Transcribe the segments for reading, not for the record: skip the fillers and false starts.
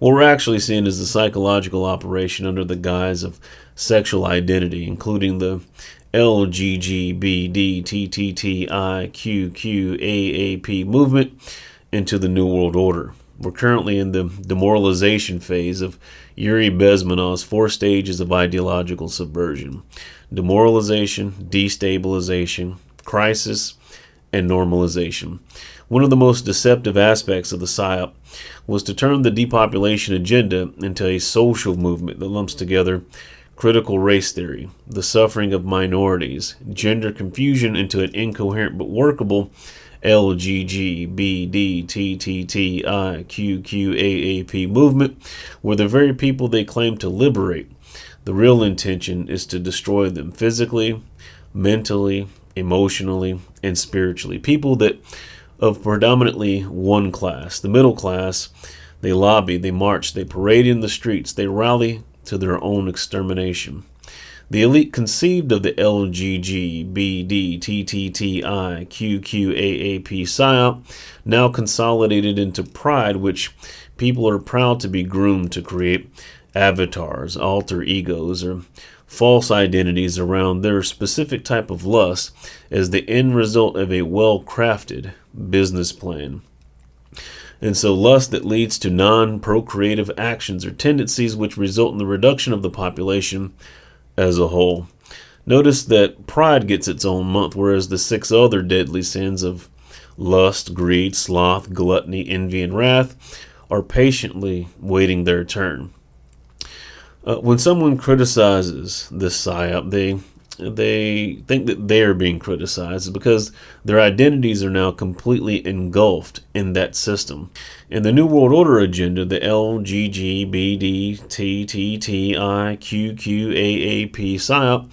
What we're actually seeing is the psychological operation under the guise of sexual identity, including the LBGDTTTTIQQAAPP movement into the New World Order. We're currently in the demoralization phase of Yuri Bezmenov's 4 stages of ideological subversion: demoralization, destabilization, crisis, and normalization. One of the most deceptive aspects of the Psyop was to turn the depopulation agenda into a social movement that lumps together critical race theory, the suffering of minorities, gender confusion into an incoherent but workable LBGDTTTIQQAAPP movement, where the very people they claim to liberate, the real intention is to destroy them physically, mentally, emotionally, and spiritually. People that of predominantly one class, the middle class, they lobby, they march, they parade in the streets, they rally to their own extermination. The elite conceived of the LBGDTTTIQQAAPP Psyop, now consolidated into pride, which people are proud to be groomed to create avatars, alter egos, or false identities around their specific type of lust as the end result of a well-crafted business plan. And so lust that leads to non-procreative actions or tendencies which result in the reduction of the population as a whole. Notice that pride gets its own month, whereas the 6 other deadly sins of lust, greed, sloth, gluttony, envy, and wrath are patiently waiting their turn. When someone criticizes this psyop, they think that they are being criticized because their identities are now completely engulfed in that system. And the New World Order agenda, the LBGDTTTIQQAAPP Psyop,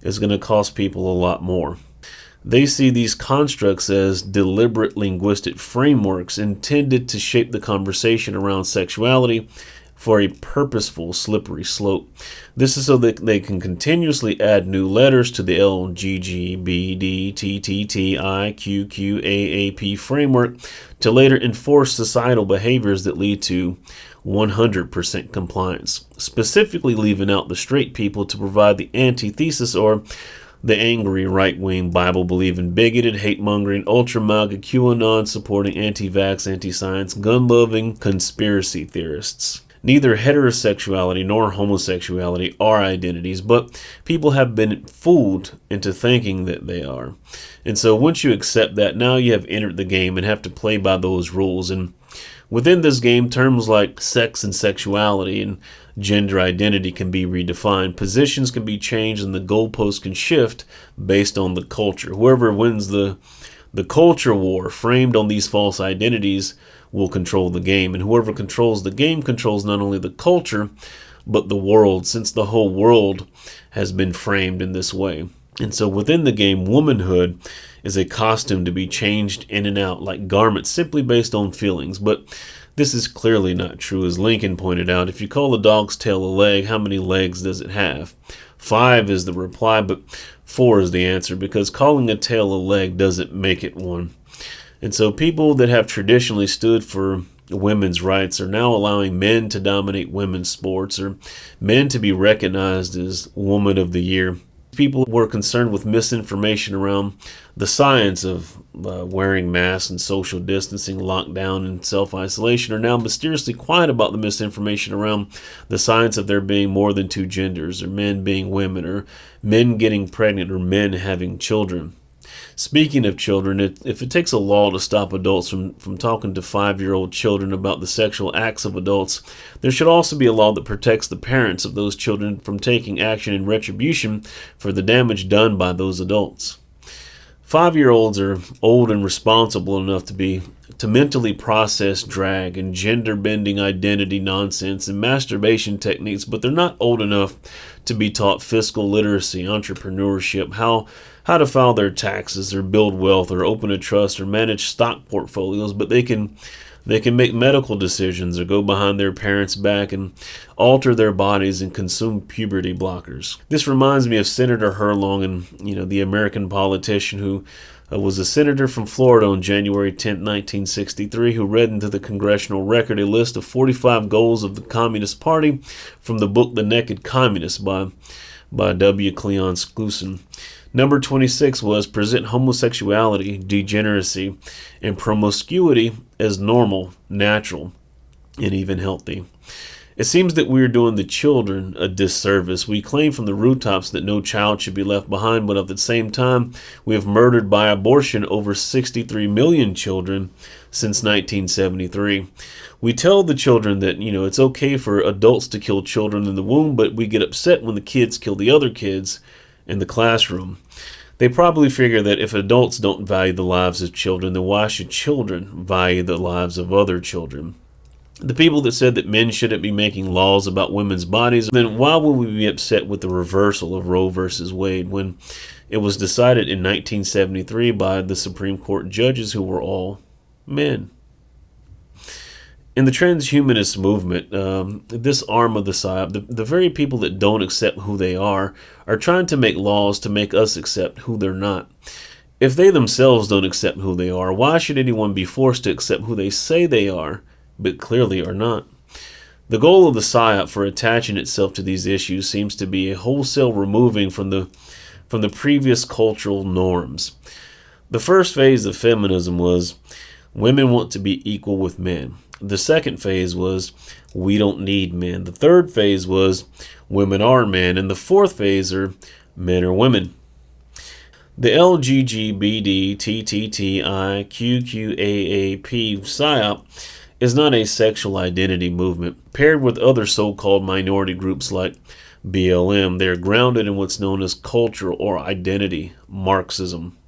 is going to cost people a lot more. They see these constructs as deliberate linguistic frameworks intended to shape the conversation around sexuality for a purposeful slippery slope. This is so that they can continuously add new letters to the LGGBDTTTIQQAAPP framework to later enforce societal behaviors that lead to 100% compliance, specifically leaving out the straight people to provide the antithesis, or the angry, right-wing, Bible-believing, bigoted, hate-mongering, ultra-MAGA, QAnon-supporting, anti-vax, anti-science, gun-loving conspiracy theorists. Neither heterosexuality nor homosexuality are identities, but people have been fooled into thinking that they are. And so once you accept that, now you have entered the game and have to play by those rules. And within this game, terms like sex and sexuality and gender identity can be redefined. Positions can be changed and the goalposts can shift based on the culture. Whoever wins the culture war framed on these false identities will control the game, and whoever controls the game controls not only the culture but the world, since the whole world has been framed in this way. And so within the game, womanhood is a costume to be changed in and out like garments simply based on feelings. But this is clearly not true. As Lincoln pointed out, if you call a dog's tail a leg, how many legs does it have? 5 is the reply, but 4 is the answer, because calling a tail a leg doesn't make it one. And so people that have traditionally stood for women's rights are now allowing men to dominate women's sports, or men to be recognized as Woman of the Year. People were concerned with misinformation around the science of wearing masks and social distancing, lockdown, and self-isolation are now mysteriously quiet about the misinformation around the science of there being more than 2 genders, or men being women, or men getting pregnant, or men having children. Speaking of children, if it takes a law to stop adults from talking to 5-year-old children about the sexual acts of adults, there should also be a law that protects the parents of those children from taking action in retribution for the damage done by those adults. 5-year-olds are old and responsible enough to mentally process drag and gender-bending identity nonsense and masturbation techniques, but they're not old enough to be taught fiscal literacy, entrepreneurship, how to file their taxes or build wealth or open a trust or manage stock portfolios, but they can make medical decisions or go behind their parents' back and alter their bodies and consume puberty blockers. This reminds me of Senator Herlong, and the American politician who was a senator from Florida on January 10, 1963, who read into the congressional record a list of 45 goals of the Communist Party from the book The Naked Communist by W. Cleon Skousen. Number 26 was present homosexuality, degeneracy, and promiscuity as normal, natural, and even healthy. It seems that we are doing the children a disservice. We claim from the rooftops that no child should be left behind, but at the same time, we have murdered by abortion over 63 million children since 1973. We tell the children that, it's okay for adults to kill children in the womb, but we get upset when the kids kill the other kids in the classroom. They probably figure that if adults don't value the lives of children, then why should children value the lives of other children? The people that said that men shouldn't be making laws about women's bodies, then why would we be upset with the reversal of Roe versus Wade when it was decided in 1973 by the Supreme Court judges who were all men? In the transhumanist movement, this arm of the Psyop, the very people that don't accept who they are trying to make laws to make us accept who they're not. If they themselves don't accept who they are, why should anyone be forced to accept who they say they are, but clearly are not? The goal of the Psyop for attaching itself to these issues seems to be a wholesale removing from the previous cultural norms. The first phase of feminism was women want to be equal with men. The second phase was we don't need men. The third phase was women are men. And the fourth phase are men are women. The LBGDTTTIQQAAPP Psyop is not a sexual identity movement. Paired with other so-called minority groups like BLM, they are grounded in what's known as culture or identity Marxism.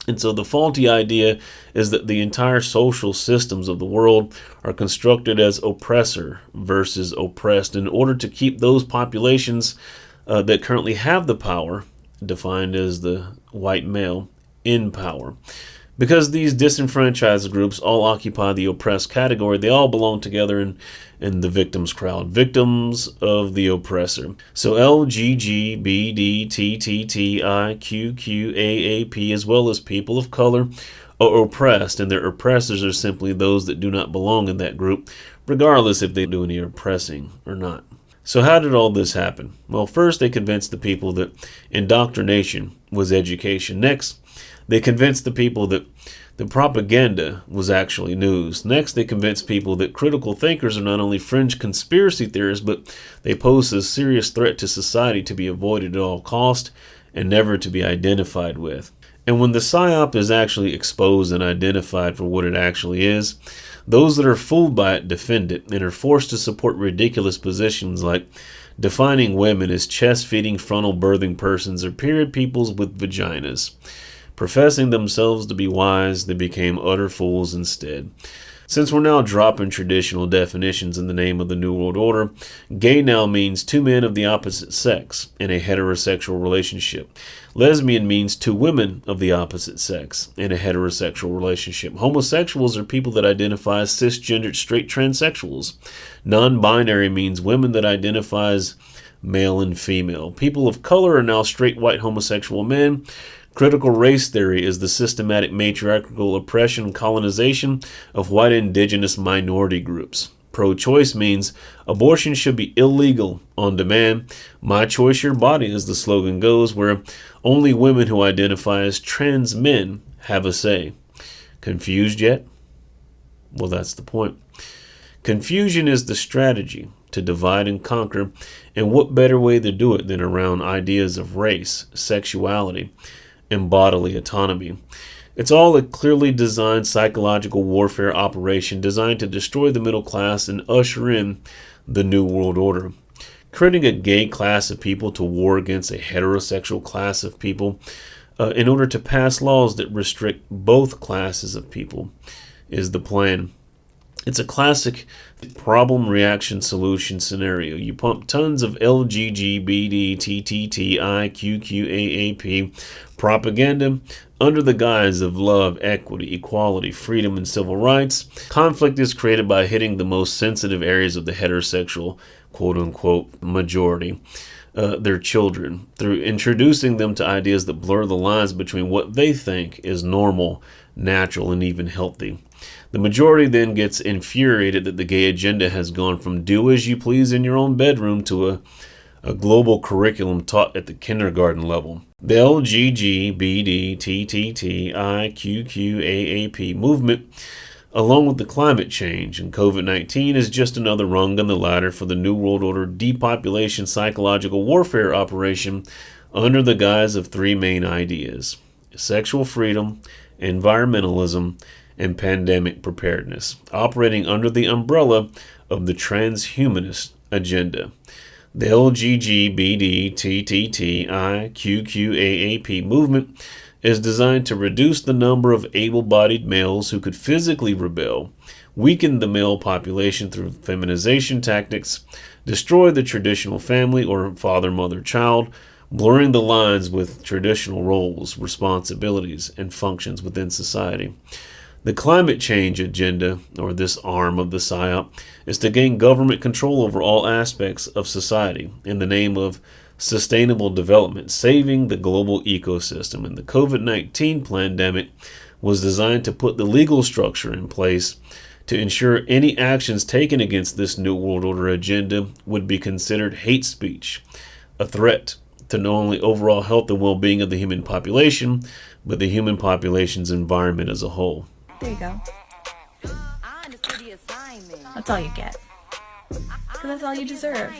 And so the faulty idea is that the entire social systems of the world are constructed as oppressor versus oppressed in order to keep those populations that currently have the power, defined as the white male, in power. Because these disenfranchised groups all occupy the oppressed category, they all belong together in the victims crowd, victims of the oppressor. So LBGDTTTIQQAAPP, as well as people of color, are oppressed, and their oppressors are simply those that do not belong in that group, regardless if they do any oppressing or not. So how did all this happen? Well, first they convinced the people that indoctrination was education. Next, they convinced the people that the propaganda was actually news. Next, they convinced people that critical thinkers are not only fringe conspiracy theorists, but they pose a serious threat to society to be avoided at all cost and never to be identified with. And when the Psyop is actually exposed and identified for what it actually is, those that are fooled by it defend it and are forced to support ridiculous positions like defining women as chest-feeding, frontal-birthing persons or period peoples with vaginas. Professing themselves to be wise, they became utter fools instead. Since we're now dropping traditional definitions in the name of the New World Order, gay now means two men of the opposite sex in a heterosexual relationship. Lesbian means two women of the opposite sex in a heterosexual relationship. Homosexuals are people that identify as cisgendered straight transsexuals. Non-binary means women that identify as male and female. People of color are now straight white homosexual men. Critical race theory is the systematic matriarchal oppression and colonization of white indigenous minority groups. Pro-choice means abortion should be illegal on demand. My choice, your body, as the slogan goes, where only women who identify as trans men have a say. Confused yet? Well, that's the point. Confusion is the strategy to divide and conquer, and what better way to do it than around ideas of race, sexuality, and bodily autonomy. It's all a clearly designed psychological warfare operation designed to destroy the middle class and usher in the New World Order. Creating a gay class of people to war against a heterosexual class of people in order to pass laws that restrict both classes of people is the plan. It's a classic problem, reaction, solution scenario. You pump tons of LGBTTTIQQAAPP propaganda Under the guise of love, equity, equality, freedom, and civil rights, conflict is created by hitting the most sensitive areas of the heterosexual, quote-unquote, majority, their children, through introducing them to ideas that blur the lines between what they think is normal, natural, and even healthy. The majority then gets infuriated that the gay agenda has gone from do as you please in your own bedroom to a global curriculum taught at the kindergarten level. The LBGDTTTTIQQAAPP movement, along with the climate change and COVID-19, is just another rung on the ladder for the New World Order depopulation psychological warfare operation under the guise of three main ideas: sexual freedom, environmentalism, and pandemic preparedness, operating under the umbrella of the transhumanist agenda. The LBGDTTTIQQAAPP movement is designed to reduce the number of able-bodied males who could physically rebel, weaken the male population through feminization tactics, destroy the traditional family or father-mother-child, blurring the lines with traditional roles, responsibilities, and functions within society. The climate change agenda, or this arm of the Psyop, is to gain government control over all aspects of society in the name of sustainable development, saving the global ecosystem. And the COVID-19 pandemic was designed to put the legal structure in place to ensure any actions taken against this New World Order agenda would be considered hate speech, a threat to not only overall health and well-being of the human population, but the human population's environment as a whole. There you go. That's all you get. Because that's all you deserve.